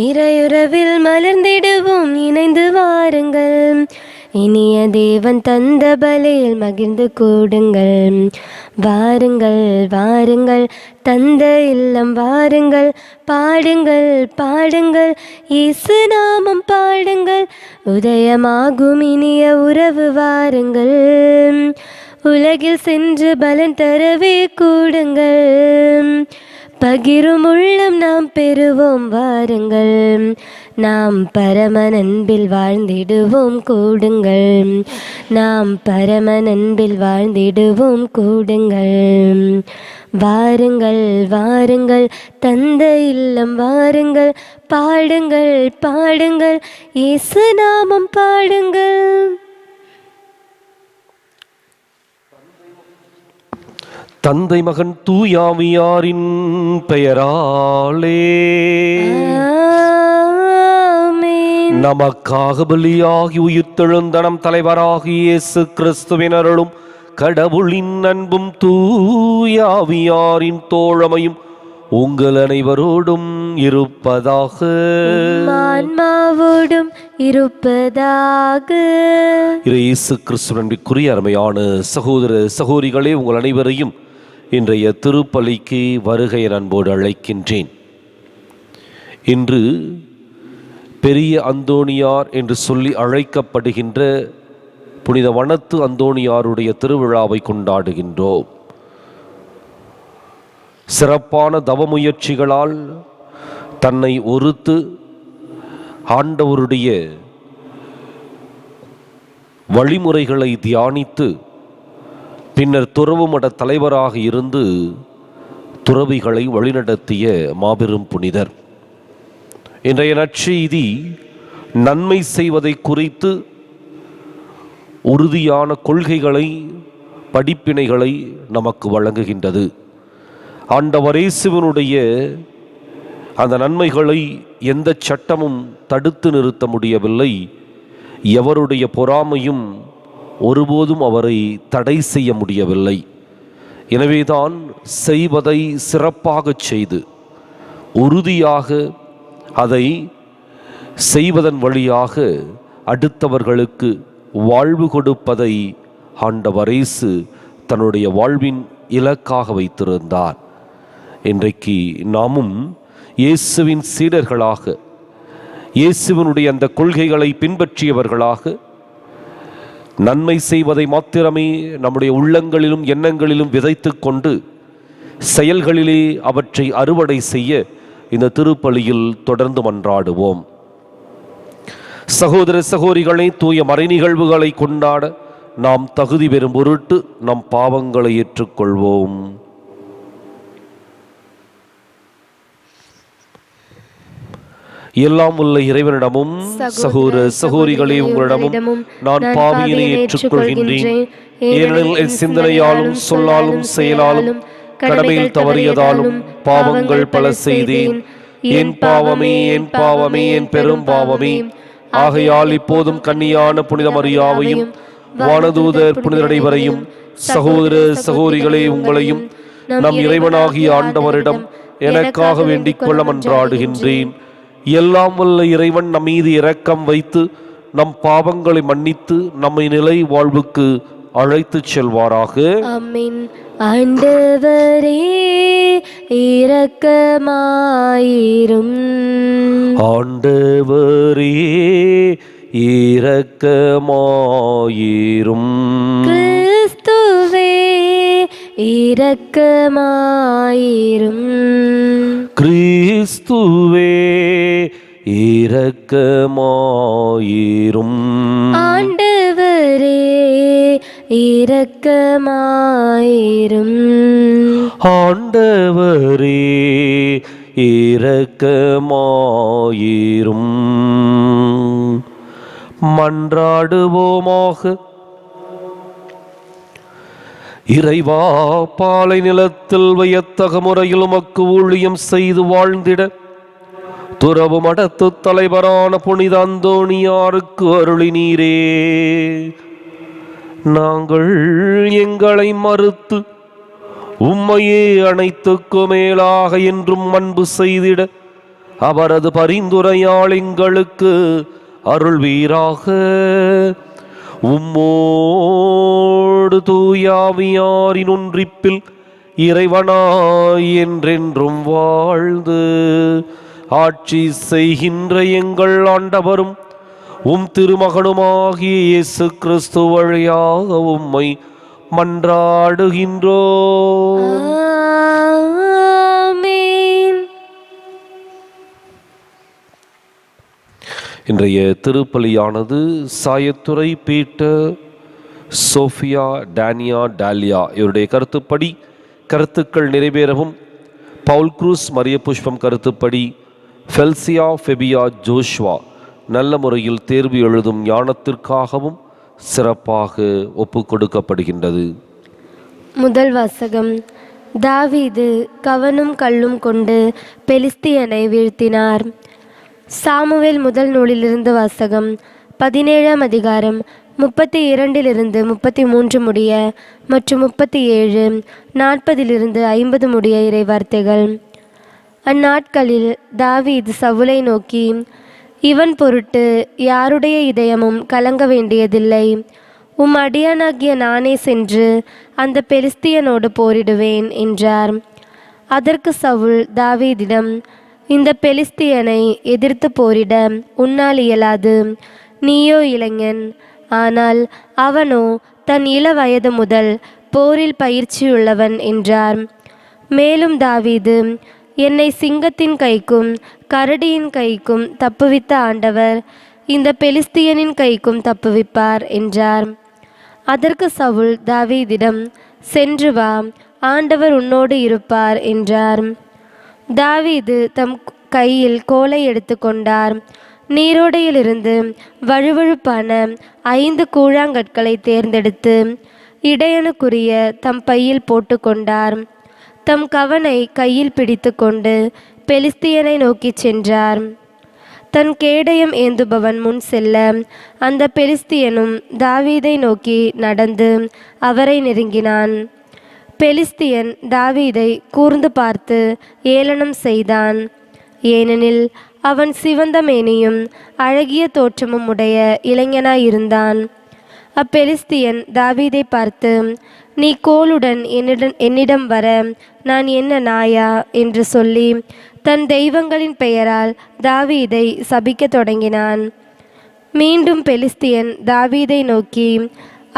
இறையுறவில் மலர்ந்திடுவோம், இணைந்து வாருங்கள். இனிய தேவன் தந்த பலியில் மகிழ்ந்து கூடுங்கள். வாருங்கள் வாருங்கள், தந்த இல்லம் வாருங்கள். பாடுங்கள் பாடுங்கள், இயேசு நாமம் பாடுங்கள். உதயமாகும் இனிய உறவு வாருங்கள். உலகில் சென்று பலன் தரவே கூடுங்கள். பகிரும் உள்ளம் நாம் பெறுவோம் வாருங்கள். நாம் பரமனன்பில் வாழ்ந்திடுவோம் கூடுங்கள். நாம் பரமனன்பில் வாழ்ந்திடுவோம் கூடுங்கள். வாருங்கள் வாருங்கள், தந்த இல்லம் வாருங்கள். பாடுங்கள் பாடுங்கள், இயேசு நாமம் பாடுங்கள். தந்தை மகன் தூயாவியாரின் பெயராலே நமக்காக பலியாகி உயிர்த்தெழுந்தனம் தலைவராகி இயேசு கிறிஸ்துவின் அருளும் கடவுளின் அன்பும் தூயாவியாரின் தோழமையும் உங்கள் அனைவரோடும் இருப்பதாக. ஆன்மாவோடும் இருப்பதாக. இயேசு கிறிஸ்துவிற்குரிய அருமையான சகோதர சகோதரிகளே, உங்கள் அனைவரையும் இன்றைய திருப்பலிக்கு வருகை அன்போடு அழைக்கின்றேன். இன்று பெரிய அந்தோணியார் என்று சொல்லி அழைக்கப்படுகின்ற புனித வனத்து அந்தோணியாருடைய திருவிழாவை கொண்டாடுகின்றோம். சிறப்பான தவமுயற்சிகளால் தன்னை ஒருத்து ஆண்டவருடைய வழிமுறைகளை தியானித்து பின்னர் துறவு மட தலைவராக இருந்து துறவிகளை வழிநடத்திய மாபெரும் புனிதர். இன்றைய நற்செய்தி நன்மை செய்வதை குறித்து உறுதியான கொள்கைகளை, படிப்பினைகளை நமக்கு வழங்குகின்றது. ஆண்டவர் இயேசுவினுடைய அந்த நன்மைகளை எந்த சட்டமும் தடுத்து நிறுத்த முடியவில்லை. எவருடைய பொறாமையும் ஒருபோதும் அவரை தடை செய்ய முடியவில்லை. எனவேதான் செய்வதை சிறப்பாக செய்து உறுதியாக அதை செய்வதன் வழியாக அடுத்தவர்களுக்கு வாழ்வு கொடுப்பதை ஆண்டவர் இயேசு தன்னுடைய வாழ்வின் இலக்காக வைத்திருந்தார். இன்றைக்கு நாமும் இயேசுவின் சீடர்களாக, இயேசுவினுடைய அந்த கொள்கைகளை பின்பற்றியவர்களாக, நன்மை செய்வதை மாத்திரமே நம்முடைய உள்ளங்களிலும் எண்ணங்களிலும் விதைத்து கொண்டு செயல்களிலே அவற்றை அறுவடை செய்ய இந்த திருப்பலியில் தொடர்ந்து மன்றாடுவோம். சகோதர சகோதரிகளை, தூய மறை நிகழ்வுகளை கொண்டாட நாம் தகுதி பெறும் பொருட்டு நம் பாவங்களை ஏற்றுக்கொள்வோம். எல்லாம் உள்ள இறைவனிடமும் சகோதர சகோதரிகளே உங்களிடமும் நான் பாவியினை ஏற்றுக்கொள்கின்றேன். ஏனெனில் என் சிந்தனையாலும் சொல்லாலும் செயலாலும் கடமையில் தவறியதாலும் பாவங்கள் பல செய்தேன். என் பாவமே என் பாவமே என் பெரும் பாவமே. ஆகையால் இப்போதும் கன்னியான புனித மரியாவையும் வானதூதர் புனிதரைவரையும் சகோதர சகோதரிகளே உங்களையும் நம் இறைவனாகிய ஆண்டவரிடம் எனக்காக வேண்டிக் கொள்ள மன்றாடுகின்றேன். எல்லாம் வல்ல இறைவன் நம் மீது இரக்கம் வைத்து நம் பாவங்களை மன்னித்து நம்மை நிலை வாழ்வுக்கு அழைத்து செல்வாராக. ஆமென். ஆண்டவரே இரக்கமாயிரும். ஆண்டவரே இரக்கமாயிரும். கிறிஸ்துவே இரக்கமாயிரும். கிறிஸ்துவே இரக்கமாயிரும். ஆண்டவரே இரக்கமாயிரும். ஆண்டவரே இரக்கமாயிரும். மன்றாடுவோமாக. இறைவா, பாலை நிலத்தில் வியத்தக முறையில் உமக்கு ஊழியம் செய்து வாழ்ந்திட துறவு மடத்து தலைவரான புனித அந்தோணியாருக்கு அருளினீரே. நாங்கள் எங்களை மறுத்து உம்மையே அனைத்துக்கு மேலாக என்றும் அன்பு செய்திட அவரது பரிந்துரையால் எங்களுக்கு அருள்வீராக. உம்மோடு தூயாவியாரின் ஒன்றிப்பில் இறைவனாய் என்றென்றும் வாழ்ந்து ஆட்சி செய்கின்ற எங்கள் ஆண்டவரும் திருமகனுமாகிய இயேசு கிறிஸ்து வழியாக உம்மை மன்றாடுகின்றோம். ஆமென். இன்றைய திருப்பலியானது சாயத்துறை பீட்டர், சோஃபியா, டேனியா, டாலியா இவருடைய கருத்துப்படி கருத்துக்கள் நிறைவேறவும், பவுல் குரூஸ் மரிய புஷ்பம் கருத்துப்படி ஃபெல்சியா, ஃபெபியா, ஜோஷ்வா நல்ல முறையில் தேர்வு எழுதும் ஞானத்திற்காகவும் சிறப்பாக ஒப்பு கொடுக்கப்படுகின்றது. முதல் வாசகம். தாவீது கவனும் கல்லும் கொண்டு பெலிஸ்தியனை வீழ்த்தினார். சாமுவேல் முதல் நூலிலிருந்து வாசகம். 17ஆம் அதிகாரம் 32 33 முடிய மற்றும் 37 40 50 முடிய இறை வார்த்தைகள். அந்நாட்களில் தாவீது சவுலை நோக்கி, இவன் பொருட்டு யாருடைய இதயமும் கலங்க வேண்டியதில்லை. அடியானாகிய நானே சென்று அந்த பெலிஸ்தியனோடு போரிடுவேன் என்றார். அதற்கு சவுல் தாவீதிடம், இந்த பெலிஸ்தியனை எதிர்த்து போரிட உன்னால் இயலாது. நீயோ இளைஞன், ஆனால் அவனோ தன் இள வயது முதல் போரில் பயிற்சியுள்ளவன் என்றார். மேலும் தாவீது, என்னை சிங்கத்தின் கைக்கும் கரடியின் கைக்கும் தப்புவித்த ஆண்டவர் இந்த பெலிஸ்தியனின் கைக்கும் தப்புவிப்பார் என்றார். அதற்கு சவுல் தாவீதிடம், சென்று வா, ஆண்டவர் உன்னோடு இருப்பார் என்றார். தாவீது தம் கையில் கோலை எடுத்து கொண்டார். நீரோடையிலிருந்து வழுவழுப்பான 5 கூழாங்கற்களை தேர்ந்தெடுத்து இடையனுக்குரிய தம் பையில் போட்டு கொண்டார். தம் கவனை கையில் பிடித்து கொண்டு பெலிஸ்தியனை நோக்கி சென்றார். தன் கேடயம் ஏந்துபவன் முன் செல்ல அந்த பெலிஸ்தியனும் தாவீதை நோக்கி நடந்து அவரை நெருங்கினான். பெலிஸ்தியன் தாவீதை கூர்ந்து பார்த்து ஏளனம் செய்தான். ஏனெனில் அவன் சிவந்த மேனியும் அழகிய தோற்றமும் உடைய இளைஞனாயிருந்தான். அப்பெலிஸ்தியன் தாவீதை பார்த்து, நீ கோலுடன் என்னிடம் வர நான் என்ன நாயா என்று சொல்லி தன் தெய்வங்களின் பெயரால் தாவீதை சபிக்க தொடங்கினான். மீண்டும் பெலிஸ்தியன் தாவீதை நோக்கி,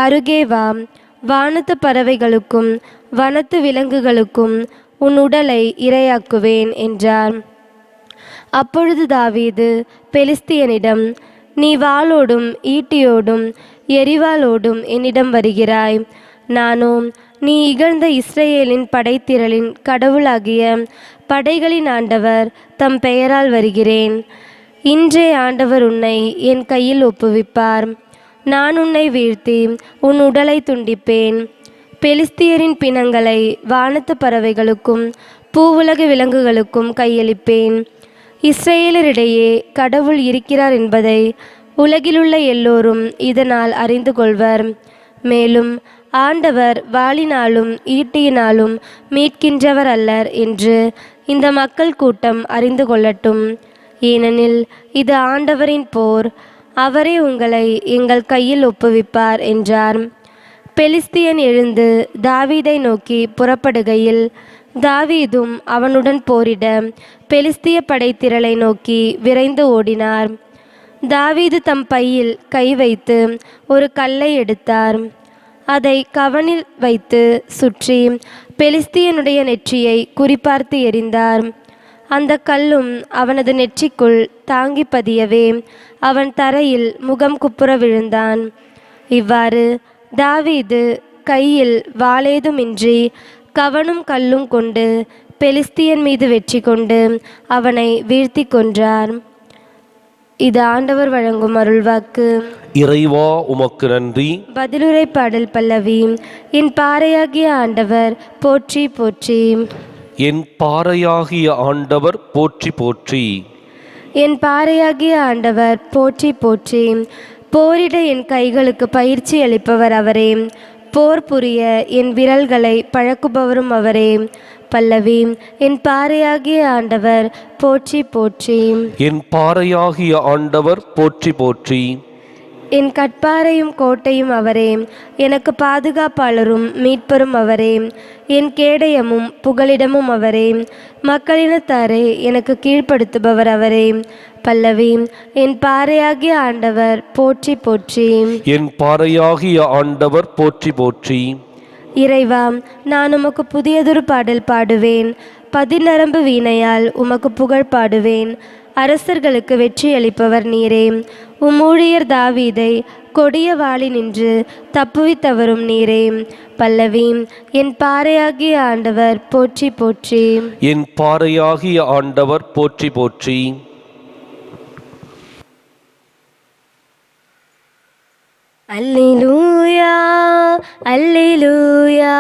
அருகே வா, வானத்து பறவைகளுக்கும் வனத்து விலங்குகளுக்கும் உன் உடலை இரையாக்குவேன் என்றார். அப்பொழுது தாவீது பெலிஸ்தியனிடம், நீ வாளோடும் ஈட்டியோடும் எரிவாளோடும் என்னிடம் வருகிறாய். நானோ நீ இகழ்ந்த இஸ்ரேலின் படைத்திரளின் கடவுளாகிய படைகளின் ஆண்டவர் தம் பெயரால் வருகிறேன். இன்றே ஆண்டவர் உன்னை என் கையில் ஒப்புவிப்பார். நான் உன்னை வீழ்த்தி உன் உடலை துண்டிப்பேன். பெலிஸ்தியரின் பிணங்களை வானத்து பறவைகளுக்கும் பூவுலக விலங்குகளுக்கும் கையளிப்பேன். இஸ்ரேலரிடையே கடவுள் இருக்கிறார் என்பதை உலகிலுள்ள எல்லோரும் இதனால் அறிந்து கொள்வர். மேலும் ஆண்டவர் வாளினாலும் ஈட்டியினாலும் மீட்கின்றவர் அல்லர் என்று இந்த மக்கள் கூட்டம் அறிந்து கொள்ளட்டும். ஏனெனில் இது ஆண்டவரின் போர், அவரே உங்களை எங்கள் கையில் ஒப்புவிப்பார் என்றார். பெலிஸ்தியன் எழுந்து தாவீதை நோக்கி புறப்படுகையில் தாவீதும் அவனுடன் போரிட பெலிஸ்திய படைத்திரளை நோக்கி விரைந்து ஓடினார். தாவீது தம் பையில் கை வைத்து ஒரு கல்லை எடுத்தார். அதை கவனில் வைத்து சுற்றி பெலிஸ்தியனுடைய நெற்றியை குறிபார்த்து எறிந்தார். அந்த கல்லும் அவனது நெற்றிக்குள் தாங்கி பதியவே அவன் தரையில் முகம் குப்புற விழுந்தான். இவ்வாறு தாவீது கையில் வாளேதுமின்றி கவனும் கல்லும் கொண்டு பெலிஸ்தியன் மீது வெற்றி கொண்டு அவனை வீழ்த்தி கொன்றார். இது ஆண்டவர் வழங்கும் அருள்வாக்கு. இறைவா உமக்கு நன்றி. பதிலுரை பாடல் பல்லவி. என் பாறையாகிய ஆண்டவர் போற்றி போற்றி. என் பாறையாகிய ஆண்டவர் போற்றி போற்றி. என் பாறையாகிய ஆண்டவர் போற்றி போற்றி. போரிட என் கைகளுக்கு பயிற்சி அளிப்பவர் அவரே. போர் புரிய என் விரல்களை பழக்குபவரும் அவரே. பல்லவி. என் பாறையாகிய ஆண்டவர் போற்றி போற்றி. என் பாறையாகிய ஆண்டவர் போற்றி போற்றி. என் கட்பாரையும் கோட்டையும் அவரே, எனக்கு பாதுகாப்பாளரும் மீட்பரும் அவரே, என் கேடயமும் புகலிடமும் அவரே, மக்களினத்தாரை எனக்கு கீழ்ப்படுத்துபவர் அவரே. பல்லவி. என் பாறையாகிய ஆண்டவர் போற்றி போற்றி. என் பாறையாகிய ஆண்டவர் போற்றி போற்றி. இறைவா, நான் உமக்கு புதியதொரு பாடல் பாடுவேன், பதிநரம்பு வீணையால் உமக்கு புகழ் பாடுவேன். அரசர்களுக்கு வெற்றி அளிப்பவர் நீரே, உம் ஊழியர் தாவீதை கொடிய வாளி நின்று தப்புவித்தவரும் நீரே. பல்லவி. என் பாறையாகிய ஆண்டவர் போற்றி போற்றி. என் பாறையாகிய ஆண்டவர் போற்றி போற்றி. அல்லேலூயா அல்லேலூயா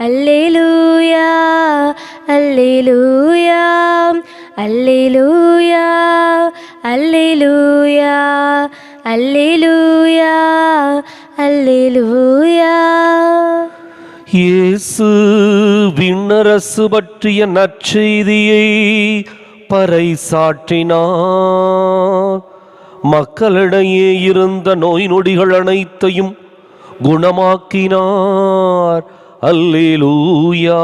அல்லேலூயா அல்லேலூயா அல்லேலூயா அல்லேலூயா அல்லேலூயா அல்லேலூயா. இயேசு விண்ணரசு பற்றிய நற்செய்தியை பறைசாற்றினார். மக்களிடையே இருந்த நோய் நொடிகள் அனைத்தையும் குணமாக்கினார். அல்லேலூயா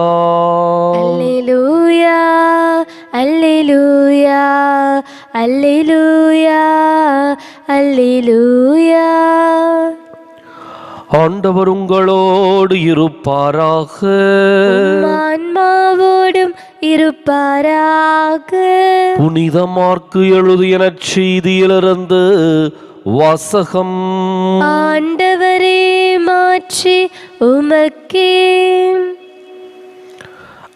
அல்லேலூயா அல்லேலூயா அல்லேலூயா அல்லேலூயா. ஆண்டவர் உங்களோடு இருப்பாராக. ஆன்மாவோடும் இருப்பாராக. புனித மாற்கு எழுதிய நற்செய்தியிலிருந்து வாசகம். ஆண்டவரே, மாற்றி உமக்கே.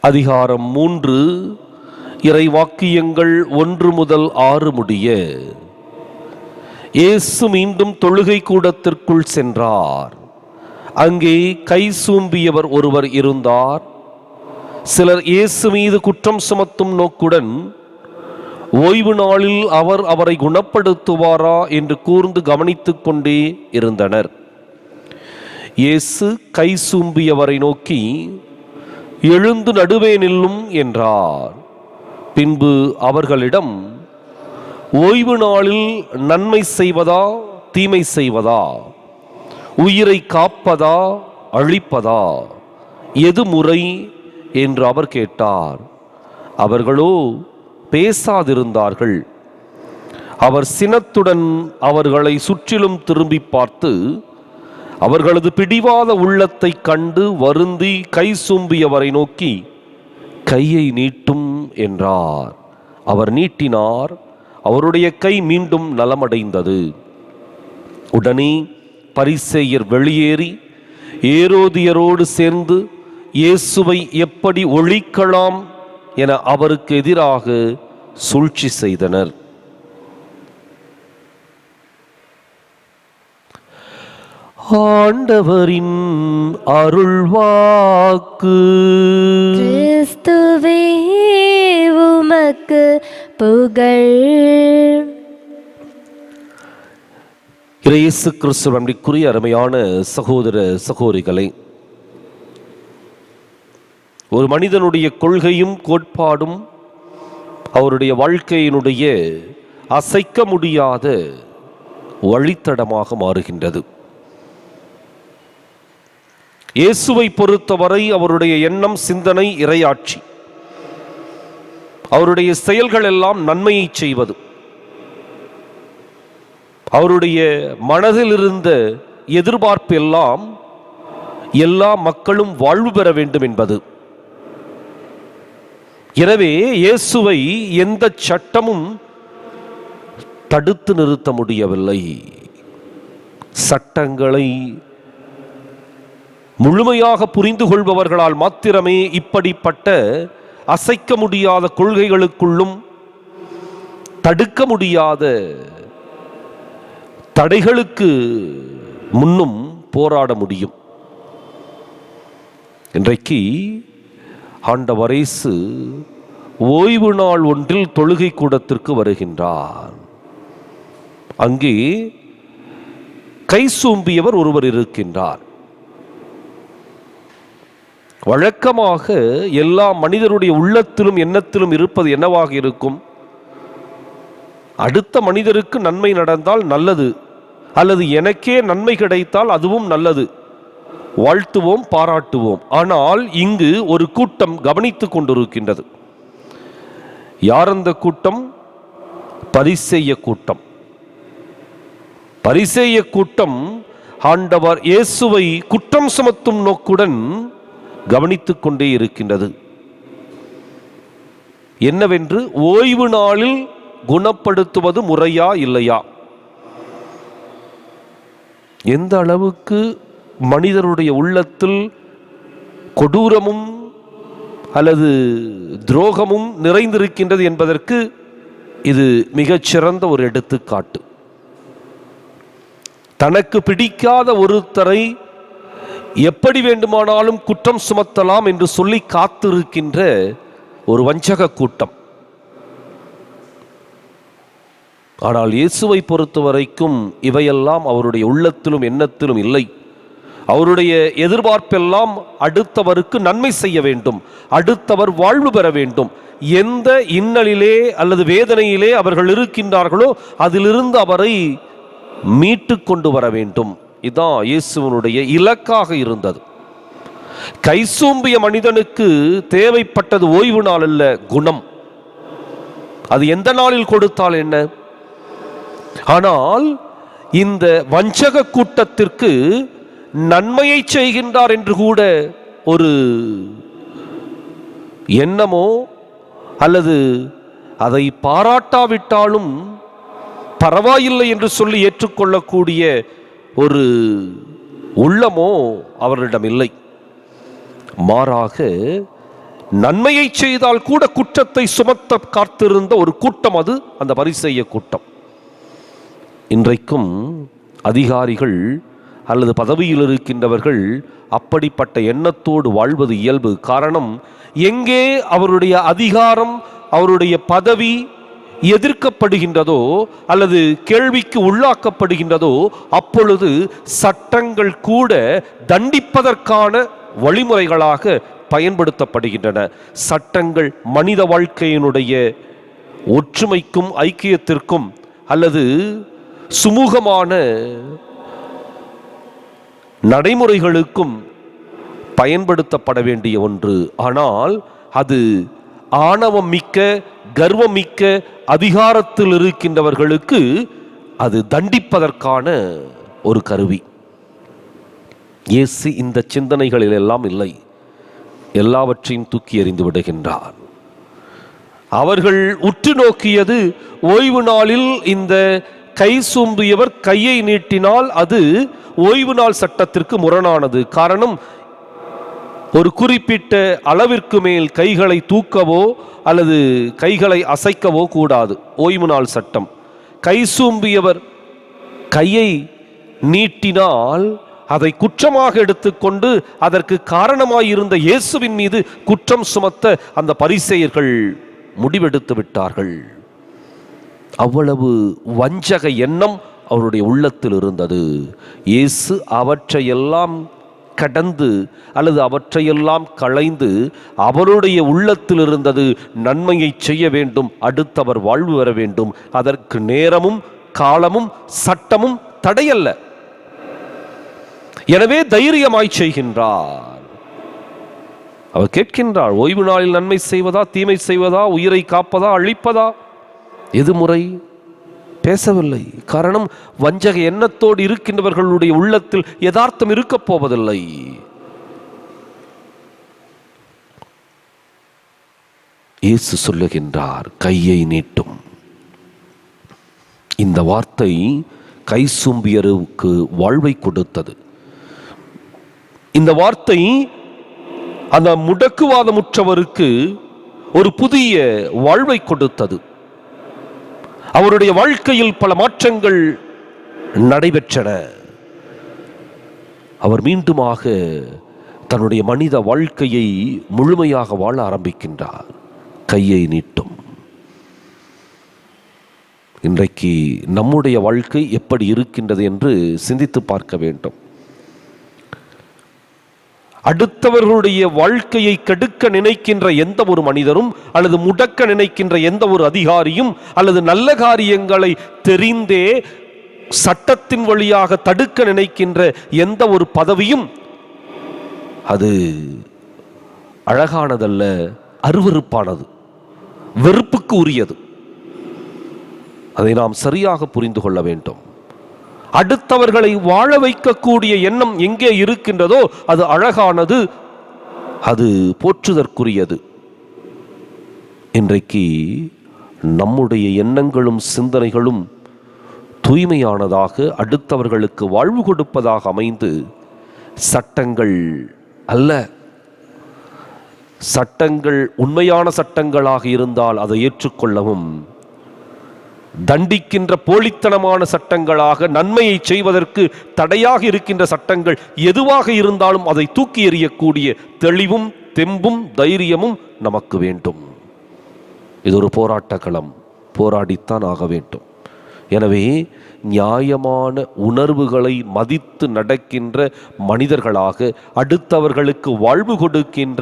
அதிகாரம் 3, இறைவாக்கியங்கள் 1 முதல் 6 முடிய. இயேசு மீண்டும் தொழுகை கூடத்திற்குள் சென்றார். அங்கே கை சூம்பியவர் ஒருவர் இருந்தார். சிலர் இயேசு மீது குற்றம் சுமத்தும் நோக்குடன் ஓய்வு நாளில் அவர் அவரை குணப்படுத்துவாரா என்று கூர்ந்து கவனித்துக் கொண்டே இருந்தனர். இயேசு கை சூம்பியவரை நோக்கி, எழுந்து நடுவே நில்லும் என்றார். பின்பு அவர்களிடம், ஓய்வு நாளில் நன்மை செய்வதா தீமை செய்வதா, உயிரை காப்பதா அழிப்பதா, எது முறை என்று அவர் கேட்டார். அவர்களோ பேசாதிருந்தார்கள். அவர் சினத்துடன் அவர்களை சுற்றிலும் திரும்பி பார்த்து, அவர்களது பிடிவாத உள்ளத்தை கண்டு வருந்தி கை சூம்பியவரை நோக்கி, கையை நீட்டும் என்றார். அவர் நீட்டினார். அவருடைய கை மீண்டும் நலமடைந்தது. உடனே பரிசேயர் வெளியேறி ஏரோதியரோடு சேர்ந்து இயேசுவை எப்படி ஒழிக்கலாம் என அவருக்கு எதிராக சூழ்ச்சி செய்தனர். ஆண்டவரின் அருள்வாக்கு. கிறிஸ்துவே, உமக்கு புகழ். இயேசு கிறிஸ்துவின் அன்பிற்குரிய அருமையான சகோதர சகோதரிகளே, ஒரு மனிதனுடைய கொள்கையும் கோட்பாடும் அவருடைய வாழ்க்கையினுடைய அசைக்க முடியாத வழித்தடமாக மாறுகின்றது. இயேசுவை பொறுத்தவரை அவருடைய எண்ணம், சிந்தனை இறையாட்சி. அவருடைய செயல்கள் எல்லாம் நன்மையை செய்வது. அவருடைய மனதில் இருந்த எதிர்பார்ப்பு எல்லாம் எல்லா மக்களும் வாழ்வு பெற வேண்டும் என்பது. எனவே இயேசுவை எந்த சட்டமும் தடுத்து நிறுத்த முடியவில்லை. சட்டங்களை முழுமையாக புரிந்து கொள்பவர்களால் மாத்திரமே இப்படிப்பட்ட அசைக்க முடியாத கொள்கைகளுக்குள்ளும் தடுக்க முடியாத தடைகளுக்கு முன்னும் போராட முடியும். இன்றைக்கு ஆண்டவர் இயேசு ஓய்வு நாள் ஒன்றில் தொழுகை கூடத்திற்கு வருகின்றார். அங்கே கை சூம்பியவர் ஒருவர் இருக்கின்றார். வழக்கமாக எல்லா மனிதருடைய உள்ளத்திலும் எண்ணத்திலும் இருப்பது என்னவாக இருக்கும்? அடுத்த மனிதருக்கு நன்மை நடந்தால் நல்லது, அல்லது எனக்கே நன்மை கிடைத்தால் அதுவும் நல்லது, வாழ்த்துவோம், பாராட்டுவோம். ஆனால் இங்கு ஒரு கூட்டம் கவனித்துக் கொண்டிருக்கின்றது. யார் அந்த கூட்டம்? பரிசேய கூட்டம். பரிசேய கூட்டம் ஆண்டவர் இயேசுவை குற்றம் சுமத்தும் நோக்குடன் கவனித்துக் கொண்டே இருக்கின்றது. என்னவென்று, ஓய்வு நாளில் குணப்படுத்துவது முறையா இல்லையா? எந்த அளவுக்கு மனிதருடைய உள்ளத்தில் கொடூரமும் அல்லது துரோகமும் நிறைந்திருக்கின்றது என்பதற்கு இது மிகச்சிறந்த ஒரு எடுத்துக்காட்டு. தனக்கு பிடிக்காத ஒருத்தரை எப்படி வேண்டுமானாலும் குற்றம் சுமத்தலாம் என்று சொல்லி காத்திருக்கின்ற ஒரு வஞ்சக கூட்டம். ஆனால் இயேசுவை பொறுத்தவரைக்கும் இவையெல்லாம் அவருடைய உள்ளத்திலும் எண்ணத்திலும் இல்லை. அவருடைய எதிர்பார்ப்பெல்லாம் அடுத்தவருக்கு நன்மை செய்ய வேண்டும், அடுத்தவர் வாழ்வு பெற வேண்டும். எந்த இன்னலிலே அல்லது வேதனையிலே அவர்கள் இருக்கின்றார்களோ அதிலிருந்து அவரை மீட்டு கொண்டு வர வேண்டும். இதுதான் இயேசுவனுடைய இலக்காக இருந்தது. கைசூம்பிய மனிதனுக்கு தேவைப்பட்டது ஓய்வு நாள் அல்ல, குணம். அது எந்த நாளில் கொடுத்தால் என்ன? ஆனால் இந்த வஞ்சக கூட்டத்திற்கு நன்மையை செய்கின்றார் என்று கூட ஒரு எண்ணமோ அல்லது அதை பாராட்டாவிட்டாலும் பரவாயில்லை என்று சொல்லி ஏற்றுக்கொள்ளக்கூடிய ஒரு உள்ளமோ அவர்களிடம் இல்லை. மாறாக நன்மையை செய்தால் கூட குற்றத்தை சுமத்த காத்திருந்த ஒரு கூட்டம் அது அந்த பரிசேய கூட்டம். இன்றைக்கும் அதிகாரிகள் அல்லது பதவியில் இருக்கின்றவர்கள் அப்படிப்பட்ட எண்ணத்தோடு வாழ்வது இயல்பு. காரணம், எங்கே அவருடைய அதிகாரம், அவருடைய பதவி எதிர்க்கப்படுகின்றதோ அல்லது கேள்விக்கு உள்ளாக்கப்படுகின்றதோ அப்பொழுது சட்டங்கள் கூட தண்டிப்பதற்கான வழிமுறைகளாக பயன்படுத்தப்படுகின்றன. சட்டங்கள் மனித வாழ்க்கையினுடைய ஒற்றுமைக்கும் ஐக்கியத்திற்கும் அல்லது சுமூகமான நடைமுறைகளுக்கும் பயன்படுத்தப்பட வேண்டிய ஒன்று. ஆனால் அது ஆணவம் மிக்க, கர்வம் மிக்க அதிகாரத்தில் இருக்கின்றவர்களுக்கு அது தண்டிப்பதற்கான ஒரு கருவி. இயேசு இந்த சிந்தனைகளில் எல்லாம் இல்லை, எல்லாவற்றையும் தூக்கி எறிந்து விடுகின்றார். அவர்கள் உற்று நோக்கியது ஓய்வு நாளில் இந்த கை சூம்பியவர் கையை நீட்டினால் அது ஓய்வு நாள் சட்டத்திற்கு முரணானது. காரணம், ஒரு குறிப்பிட்ட அளவிற்கு மேல் கைகளை தூக்கவோ அல்லது கைகளை அசைக்கவோ கூடாது, ஓய்வு நாள் சட்டம். கை சூம்பியவர் கையை நீட்டினால் அதை குற்றமாக எடுத்துக்கொண்டு அதற்கு காரணமாயிருந்த இயேசுவின் மீது குற்றம் சுமத்த அந்த பரிசேயர்கள் முடிவெடுத்து விட்டார்கள். அவ்வளவு வஞ்சக எண்ணம் அவருடைய உள்ளத்தில் இருந்தது. இயேசு அவற்றையெல்லாம் கடந்து அல்லது அவற்றையெல்லாம் களைந்து அவருடைய உள்ளத்தில் இருந்தது நன்மையை செய்ய வேண்டும், அடுத்தவர் வாழ்வு பெற வேண்டும். அதற்கு நேரமும் காலமும் சட்டமும் தடையல்ல. எனவே தைரியமாய் செய்கின்றார். அவர் கேட்கின்றார், ஓய்வு நாளில் நன்மை செய்வதா, தீமை செய்வதா, உயிரை காப்பதா, அழிப்பதா, எது முறை? பேசவில்லை. காரணம், வஞ்சக எண்ணத்தோடு இருக்கின்றவர்களுடைய உள்ளத்தில் யதார்த்தம் இருக்கப் போவதில்லை. இயேசு சொல்லுகின்றார், கையை நீட்டும். இந்த வார்த்தை கை சூம்பியருக்கு வாழ்வை கொடுத்தது. இந்த வார்த்தை அந்த முடக்குவாதமுற்றவருக்கு ஒரு புதிய வாழ்வை கொடுத்தது. அவருடைய வாழ்க்கையில் பல மாற்றங்கள் நடைபெற்றன. அவர் மீண்டுமாக தன்னுடைய மனித வாழ்க்கையை முழுமையாக வாழ ஆரம்பிக்கின்றார். கையை நீட்டும். இன்றைக்கு நம்முடைய வாழ்க்கை எப்படி இருக்கின்றது என்று சிந்தித்து பார்க்க வேண்டும். அடுத்தவர்களுடைய வாழ்க்கையை கெடுக்க நினைக்கின்ற எந்த ஒரு மனிதரும் அல்லது முடக்க நினைக்கின்ற எந்த ஒரு அதிகாரியும் அல்லது நல்ல காரியங்களை தெரிந்தே சட்டத்தின் வழியாக தடுக்க நினைக்கின்ற எந்த ஒரு பதவியும் அது அழகானதல்ல, அருவருப்பானது, வெறுப்புக்கு உரியது. அதை நாம் சரியாக புரிந்து கொள்ள வேண்டும். அடுத்தவர்களை வாழ வைக்கக்கூடிய எண்ணம் எங்கே இருக்கின்றதோ அது அழகானது, அது போற்றுதற்குரியது. இன்றைக்கு நம்முடைய எண்ணங்களும் சிந்தனைகளும் தூய்மையானதாக அடுத்தவர்களுக்கு வாழ்வு கொடுப்பதாக அமைந்து சட்டங்கள் அல்ல, சட்டங்கள் உண்மையான சட்டங்களாக இருந்தால் அதை ஏற்றுக்கொள்ளவும், தண்டிக்கின்ற போலித்தனமான சட்டங்களாக நன்மையை செய்வதற்கு தடையாக இருக்கின்ற சட்டங்கள் எதுவாக இருந்தாலும் அதை தூக்கி எறியக்கூடிய தெளிவும் தெம்பும் தைரியமும் நமக்கு வேண்டும். இது ஒரு போராட்ட களம், போராடித்தான் ஆக வேண்டும். எனவே நியாயமான உணர்வுகளை மதித்து நடக்கின்ற மனிதர்களாக, அடுத்தவர்களுக்கு வாழ்வு கொடுக்கின்ற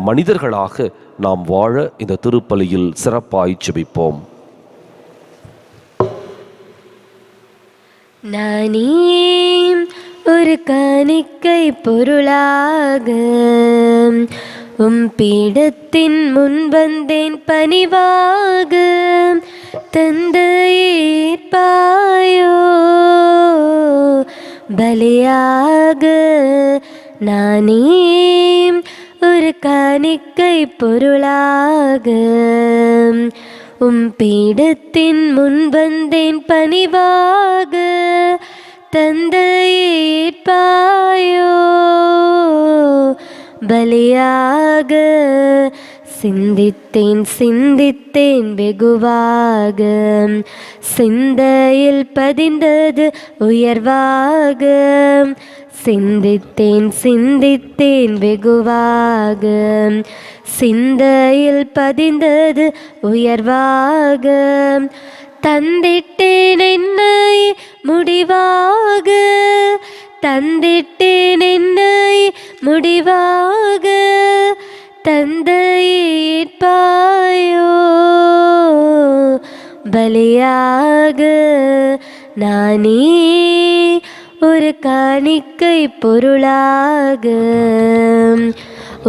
மனிதர்களாக நாம் வாழ இந்த திருப்பலியில் சிறப்பாய் ஜெபிப்போம். நானே ஒரு காணிக்கை பொருளாக பீடத்தின் முன் வந்தேன், பணிவாக தந்தையேற்பாயோ பலியாக. நானே ஒரு காணிக்கை பொருளாக பீடத்தின் முன் வந்தேன், பணிவாக தந்தையேற்பாயோ பலியாக. சிந்தித்தேன் சிந்தித்தேன் வெகுவாக, சிந்தையில் பதிந்தது உயர்வாக. சிந்தித்தேன் சிந்தித்தேன் வெகுவாக, சிந்தையில் பதிந்தது உயர்வாக. தந்திட்டேன் என்னை முடிவாக, தந்திட்டேன் என்னை முடிவாக. தந்தையேற்பாயோ பலியாக. நானே ஒரு காணிக்கை பொருளாக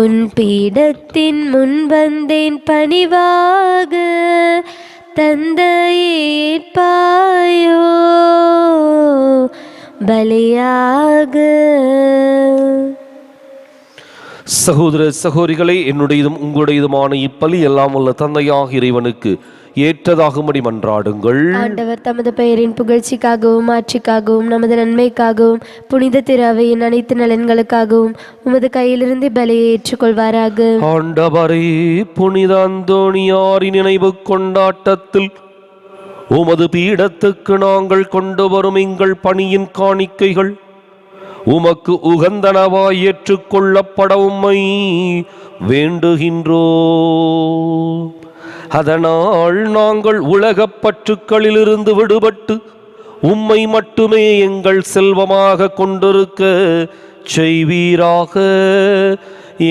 உன் பீடத்தின் முன் வந்தேன், பணிவாக தந்தையேற்பாயோ பலியாக. சகோதர சகோதரிகளே, என்னுடையதும் உங்களுடையதுமான இப்பலி எல்லாம் உள்ள தந்தையாக இறைவனுக்கு ஏற்றதாகும்படி மன்றாடுங்கள். ஆண்டவர் தமது பெயரின் புகழ்ச்சிக்காகவும் ஆட்சிக்காகவும் நமது நன்மைக்காகவும் புனித திரு அவையின் அனைத்து நலன்களுக்காகவும் உமது கையிலிருந்து பலியை ஏற்றுக்கொள்வாராக. ஆண்டவரே, புனித அந்தோணியாரின் நினைவு கொண்டாட்டத்தில் உமது பீடத்துக்கு நாங்கள் கொண்டு வரும் எங்கள் பணியின் காணிக்கைகள் உமக்கு உகந்தனவாய் ஏற்றுக்கொள்ளப்பட உம்மை வேண்டுகின்றோம். அதனால் நாங்கள் உலகப் பற்றுக்களிலிருந்து விடுபட்டு உம்மை மட்டுமே எங்கள் செல்வமாக கொண்டிருக்க செய்வீராக.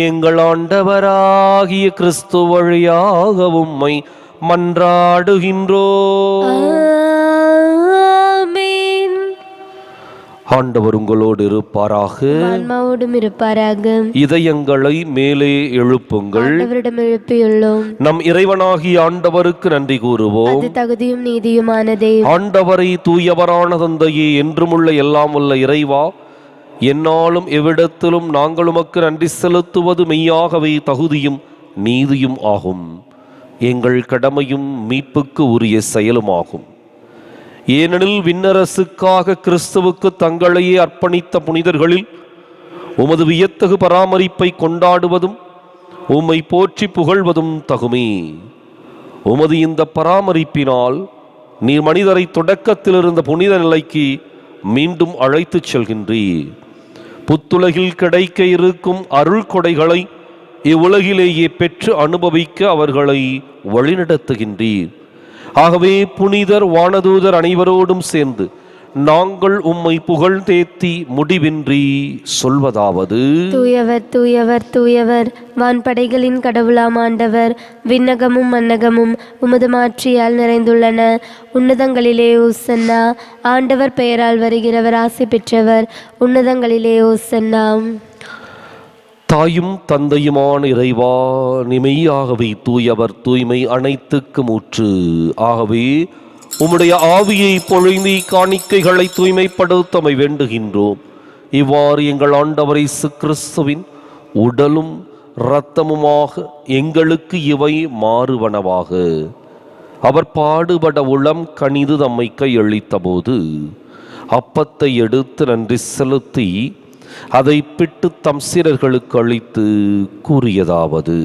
எங்கள் ஆண்டவராகிய கிறிஸ்து வழியாக உம்மை மன்றாடுகின்றோம். ஆண்டவர் உங்களோடு இருப்பாராக, ஆன்மாவோடும் இருப்பாராக. இதயங்களை மேலே எழுப்புங்கள். ஆண்டவரிடம் எழுப்பியுள்ளோம். நம் இறைவனாகிய ஆண்டவருக்கு நன்றி கூறுவோம். அது தகுதியும் நீதியுமானதே. ஆண்டவரை தூயவரான தந்தையே, என்றுமுள்ள எல்லாம் உள்ள இறைவா, என்னாலும் எவ்விடத்திலும் நாங்கள் உமக்கு நன்றி செலுத்துவது மெய்யாகவே தகுதியும் நீதியும் ஆகும். எங்கள் கடமையும் மீட்புக்கு உரிய செயலுமாகும். ஏனெனில் விண்ணரசுக்காக கிறிஸ்துவுக்கு தங்களையே அர்ப்பணித்த புனிதர்களில் உமது வியத்தகு பராமரிப்பை கொண்டாடுவதும் உம்மை போற்றி புகழ்வதும் தகுமே. உமது இந்த பராமரிப்பினால் நீர் மனிதரை தொடக்கத்தில் இருந்த புனித நிலைக்கு மீண்டும் அழைத்துச் செல்கின்றீர். புத்துலகில் கிடைக்க இருக்கும் அருள் கொடைகளை இவ்வுலகிலேயே பெற்று அனுபவிக்க அவர்களை வழிநடத்துகின்றீர். ஆகவே புனிதர் வானதூதர் அனைவரோடும் சேர்ந்து நாங்கள் உம்மை புகழ்ந்தேத்தி முடிவின்றி சொல்வதாவது: தூயவர், தூயவர், தூயவர், வான்படைகளின் கடவுளாம் ஆண்டவர். விண்ணகமும் மன்னகமும் உமது மாட்சியால் நிறைந்துள்ளன. உன்னதங்களிலே ஓசன்னா. ஆண்டவர் பெயரால் வருகிறவர் ஆசி பெற்றவர். உன்னதங்களிலே ஓசன்னா. தாயும் தந்தையுமான இறைவா, நிமையாகவே தூயவர், தூய்மை அனைத்துக்கும் ஊற்று. ஆகவே உம்முடைய ஆவியை பொழிந்து காணிக்கைகளை தூய்மைப்படுத்தமை வேண்டுகின்றோம். இவ்வாறு எங்கள் ஆண்டவர் இயேசு கிறிஸ்துவின் உடலும் இரத்தமுமாக எங்களுக்கு இவை மாறுவனவாக. அவர் பாடுபட உளம் கனிது தம்மை கையளித்த போது அப்பத்தை எடுத்து நன்றி செலுத்தி அதை பிட்டு தம் சீடர்களுக்கு அளித்து கூறியதாவது: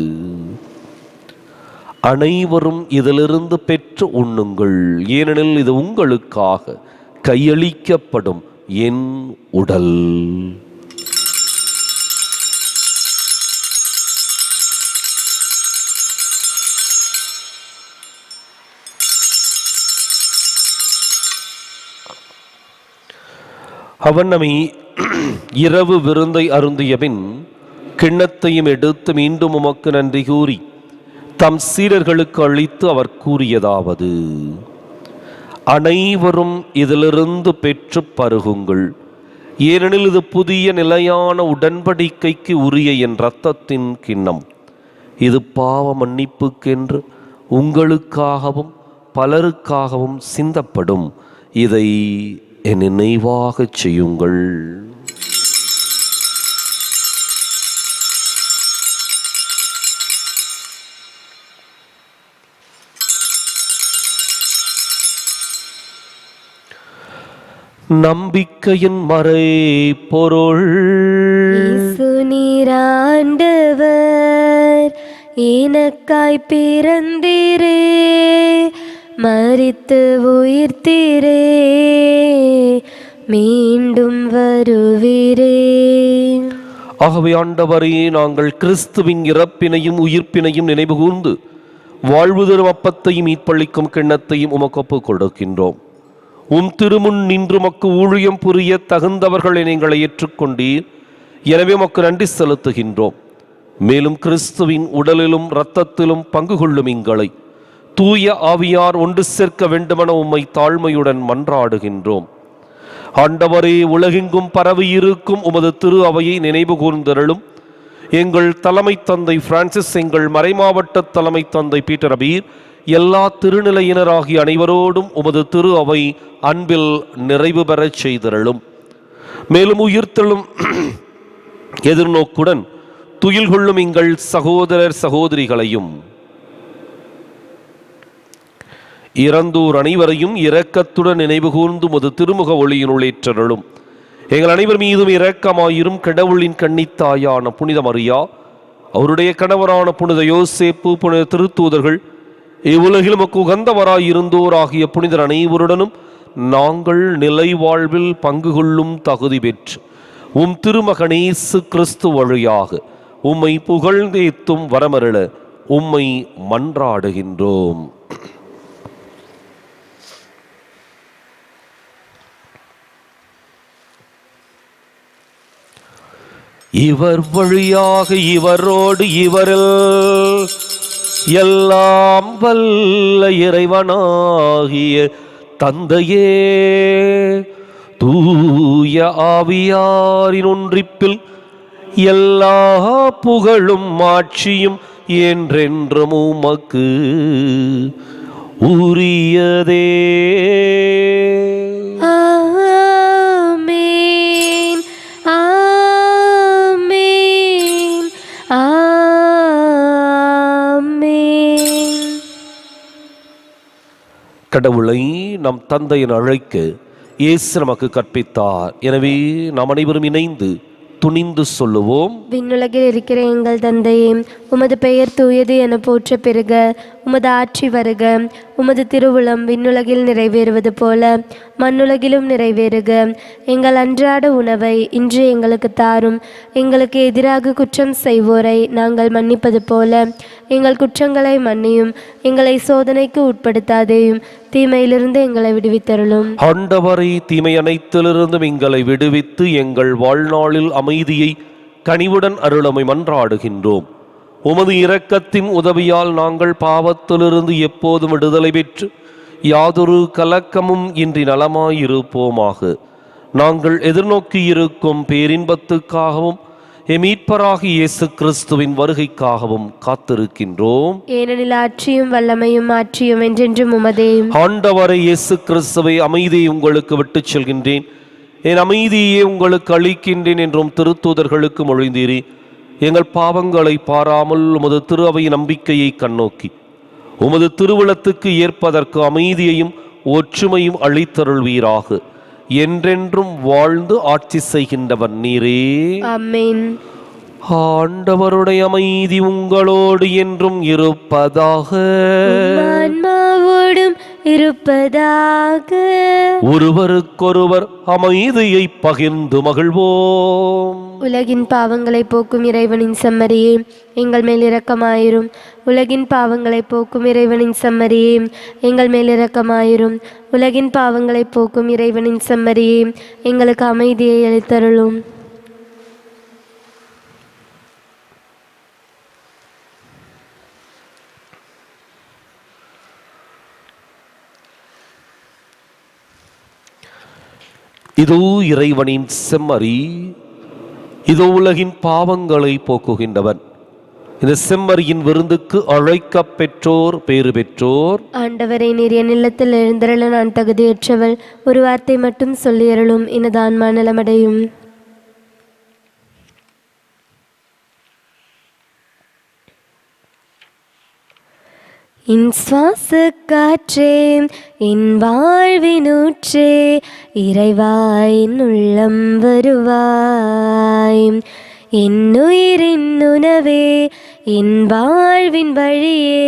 அனைவரும் இதிலிருந்து பெற்று உண்ணுங்கள், ஏனெனில் இது உங்களுக்காக கையளிக்கப்படும் என் உடல். அவன் நம்மை இரவு விருந்தை அருந்தியபின் கிண்ணத்தையும் எடுத்து மீண்டும் உமக்கு நன்றி கூறி தம் சீடர்களுக்கு அளித்து அவர் கூறியதாவது: அனைவரும் இதிலிருந்து பெற்று பருகுங்கள், ஏனெனில் இது புதிய நிலையான உடன்படிக்கைக்கு உரிய என் இரத்தத்தின் கிண்ணம். இது பாவ மன்னிப்புக்கென்று உங்களுக்காகவும் பலருக்காகவும் சிந்தப்படும். இதை என் நினைவாகச் செய்யுங்கள். நம்பிக்கையின் மறை பொருள். இயேசு நீர் ஆண்டவர், எனக்காய் பிறந்தீரே, மரித்து உயிர்த்தீரே, மீண்டும் வருவீரே. ஆகவே ஆண்டவரே, நாங்கள் கிறிஸ்துவின் இறப்பினையும் உயிர்ப்பினையும் நினைவு கூர்ந்து வாழ்வு தரும் அப்பத்தையும் மீட்பளிக்கும் கிண்ணத்தையும் உமக்கு ஒப்புக் கொடுக்கின்றோம். உம் திருமுன் நின்று மக்கு ஊழியம் புரிய தகுந்தவர்களை நீங்கள் ஏற்றுக்கொண்டீர். எனவே மக்கு நன்றி செலுத்துகின்றோம். மேலும் கிறிஸ்துவின் உடலிலும் இரத்தத்திலும் பங்கு கொள்ளும் எங்களை தூய ஆவியார் ஒன்று சேர்க்க வேண்டுமென உம்மை தாழ்மையுடன் மன்றாடுகின்றோம். ஆண்டவரே, உலகெங்கும் பரவி இருக்கும் உமது திரு அவையை நினைவு கூர்ந்தருளும். எங்கள் தலைமை தந்தை பிரான்சிஸ், எங்கள் மறைமாவட்ட தலைமை தந்தை பீட்டர் அபீர், எல்லா திருநிலையினராகிய அனைவரோடும் உமது திரு அவை அன்பில் நிறைவு பெறச் செய்தருளும். மேலும் உயிர்த்தெழும் எதிர்நோக்குடன் துயில் கொள்ளும் எங்கள் சகோதரர் சகோதரிகளையும் இறந்தோர் அனைவரையும் இரக்கத்துடன் நினைவு கூர்ந்து உமது திருமுக ஒளியினுள் ஏற்றருளும். எங்கள் அனைவர் மீதும் இரக்கமாயிரும். கடவுளின் கன்னித்தாயான புனித மரியா, அவருடைய கணவரான புனித யோசேப்பு, புனித திருத்தூதர்கள், இவ்வுலகில் உமக்கு உகந்தவராய் இருந்தோர் ஆகிய புனிதர் அனைவருடனும் நாங்கள் நிலை வாழ்வில் பங்கு கொள்ளும் தகுதி பெற்று உம் திருமகன் இயேசு கிறிஸ்து வழியாக உம்மை புகழ்ந்தேத்தும் வரமருள உம்மை மன்றாடுகின்றோம். இவர் வழியாக இவரோடு இவரில் எல்லாம் வல்ல இறைவனாகிய தந்தையே, தூய ஆவியாரின் ஒன்றிப்பில் எல்லா புகழும் ஆட்சியும் என்றென்றும் உமக்கு உரியதே. ஆமென், ஆமென், ஆமென். கடவுளை நம் தந்தையின் அழைக்க இயேசு நமக்கு கற்பித்தார். எனவே நாம் அனைவரும் இணைந்து துணிந்து சொல்லுவோம்: விண்ணுலகில் இருக்கிற எங்கள் தந்தையே, உமது பெயர் தூயது என போற்ற பெறுக. உமது ஆட்சி வருக. உமது திருவுளம் விண்ணுலகில் நிறைவேறுவது போல மண்ணுலகிலும் நிறைவேறுக. எங்கள் அன்றாட உணவை இன்று எங்களுக்கு தாரும். எங்களுக்கு எதிராக குற்றம் செய்வோரை நாங்கள் மன்னிப்பது போல எங்கள் குற்றங்களை மன்னியும். எங்களை சோதனைக்கு உட்படுத்தாதேயும், தீமையிலிருந்து எங்களை விடுவித்தருளும். ஆண்டவரை, தீமை அனைத்திலிருந்தும் எங்களை விடுவித்து எங்கள் வாழ்நாளில் அமைதியை கனிவுடன் அருளமை மன்றாடுகின்றோம். உமது இரக்கத்தின் உதவியால் நாங்கள் பாவத்திலிருந்து எப்போதும் விடுதலை பெற்று யாதொரு கலக்கமும் இன்றி நலமாயிருப்போமாக. நாங்கள் எதிர்நோக்கியிருக்கும் பேரின்பத்துக்காகவும் மீட்பராகிய இயேசு கிறிஸ்துவின் வருகைக்காகவும் காத்திருக்கின்றோம். ஏனெனில் ஆட்சியும் வல்லமையும் ஆட்சியும் என்றென்றும் உமதே. ஆண்டவரை இயேசு கிறிஸ்துவை, அமைதியை உங்களுக்கு விட்டுச் செல்கின்றேன், என் அமைதியை உங்களுக்கு அளிக்கின்றேன் என்றும் திருத்தூதர்களுக்கு மொழிந்தீரே. எங்கள் பாவங்களை பாராமல் உமது திரு அவை நம்பிக்கையை கண்ணோக்கி உமது திருவுளத்துக்கு ஏற்பதற்கு அமைதியையும் ஒற்றுமையும் அளித்தருள்வீராக. என்றென்றும் வாழ்ந்து ஆட்சி செய்கின்றவர் நீரே. ஆமென். ஆண்டவருடைய அமைதி உங்களோடு என்றும் இருப்பதாக. ஆன்மாவோடும் இருப்பதாக. ஒருவருக்கொருவர் அமைதியை பகிர்ந்து மகிழ்வோம். உலகின் பாவங்களை போக்கும் இறைவனின் செம்மறியே, எங்கள் மேல் இரக்கமாயிரும். உலகின் பாவங்களை போக்கும் இறைவனின் செம்மறியே, எங்கள் மேல் இரக்கமாயிரும். உலகின் பாவங்களை போக்கும் இறைவனின் செம்மறியே, எங்களுக்கு அமைதியை அளித்தருளும். இதோ இறைவனின் செம்மறி, இதோ உலகின் பாவங்களை போக்குகின்றவன். இந்த செம்மறியின் விருந்துக்கு அழைக்கப் பெற்றோர் பேறு பெற்றோர். ஆண்டவரே, நீர் என் இல்லத்தில் எழுந்தருள நான் தகுதியற்றவள். ஒரு வார்த்தை மட்டும் சொல்லியருளும், எனது ஆன்மா நலமடையும். என் சுவாச காற்றே, என் வாழ்வினூற்றே, இறைவாய் என் உள்ளம் வருவாய். என் உயிரின் உணவே, என் வாழ்வின் வழியே,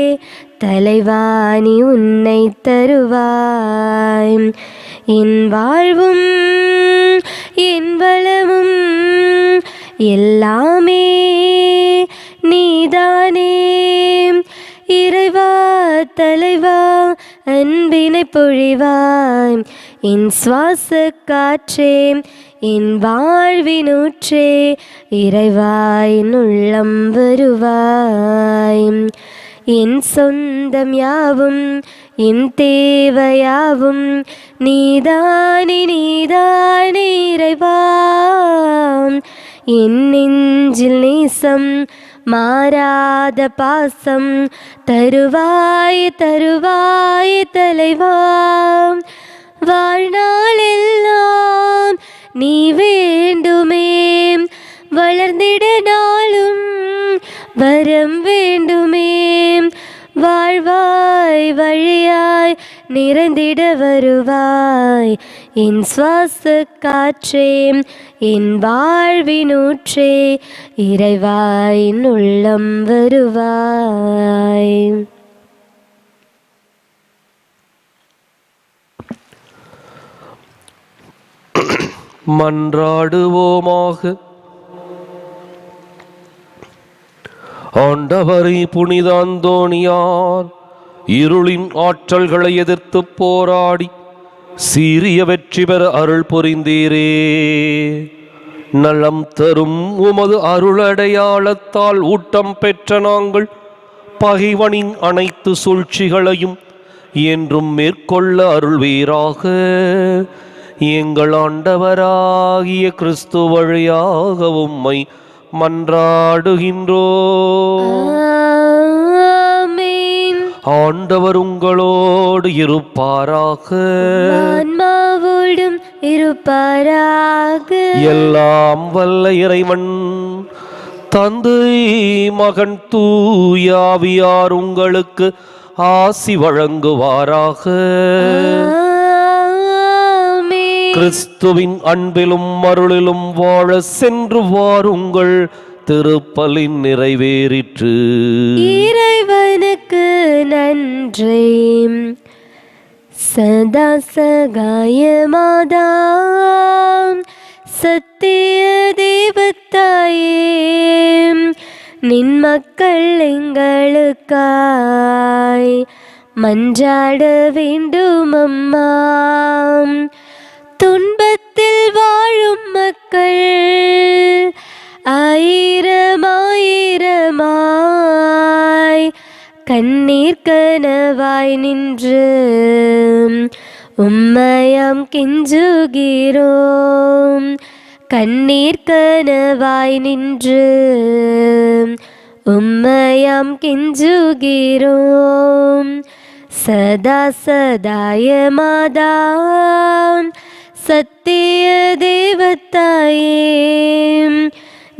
தலைவாணி உன்னை தருவாய். என் வாழ்வும் என் வளமும் எல்லாமே நீதானே. இறைவா, தலைவா, அன்பினை பொழிவாய். என் சுவாச காற்றே, என் வாழ்வினூற்றே, இறைவாய் என் உள்ளம் வருவாய். என் சொந்தம் யாவும் என் தேவையாவும் நீதானே, நீதானே இறைவா. என் நெஞ்சில் நேசம், மாறாத பாசம் தருவாய், தருவாய் தலைவா. வாழ்நாளெல்லாம் நீ வேண்டுமே, வளர்ந்திட நாளும் வரம் வேண்டுமே. வாழ்வாய் வழியாய் நிறைந்திட வருவாய். என் சுவாச காற்றே, என் வாழ்வினூற்றே, இறைவாய் என் உள்ளம் வருவாய். மன்றாடுவோமாக. ஆண்டவரை, புனித அந்தோணியார் இருளின் ஆற்றல்களை எதிர்த்து போராடி சீரிய வெற்றி பெற அருள் புரிந்தீரே. நலம் தரும் உமது அருளடையாளத்தால் ஊட்டம் பெற்ற நாங்கள் பகைவனின் அனைத்து சூழ்ச்சிகளையும் என்றும் மேற்கொள்ள அருள்வீராக. எங்கள் ஆண்டவராகிய கிறிஸ்து வழியாக உம்மை மன்றாடுகின்றோம். ஆண்டவர் உங்களோடு இருப்பாராக. ஆன்மாவோடும் இருப்பாராக. எல்லாம் வல்ல இறைவன் தந்தை, மகன், தூயாவியார் உங்களுக்கு ஆசி வழங்குவாராக. கிறிஸ்துவின் அன்பிலும் அருளிலும் வாழ சென்று வாருங்கள். திருப்பலின் நிறைவேறிற்று. இறைவனுக்கு நன்றி. சதா சகாயமாதாம் சத்திய தேவத்தாயே, நின் மக்கள் எங்களுக்காய் மன்றாட வேண்டும் அம்மா. துன்பத்தில் வாழும் மக்கள் ஆயிரம் ஆயிரமாய் கண்ணீர் கனவாய் நின்று உம்மையாம் கெஞ்சுகிறோம். கண்ணீர் கனவாய் நின்று உம்மையாம் கெஞ்சுகிறோம். சதா சதாயமாதாம் சத்திய தேவத்தாயே,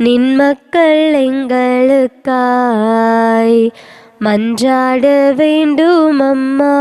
நின் மக்கள் எங்களுக்காய் மன்றாட வேண்டும் அம்மா.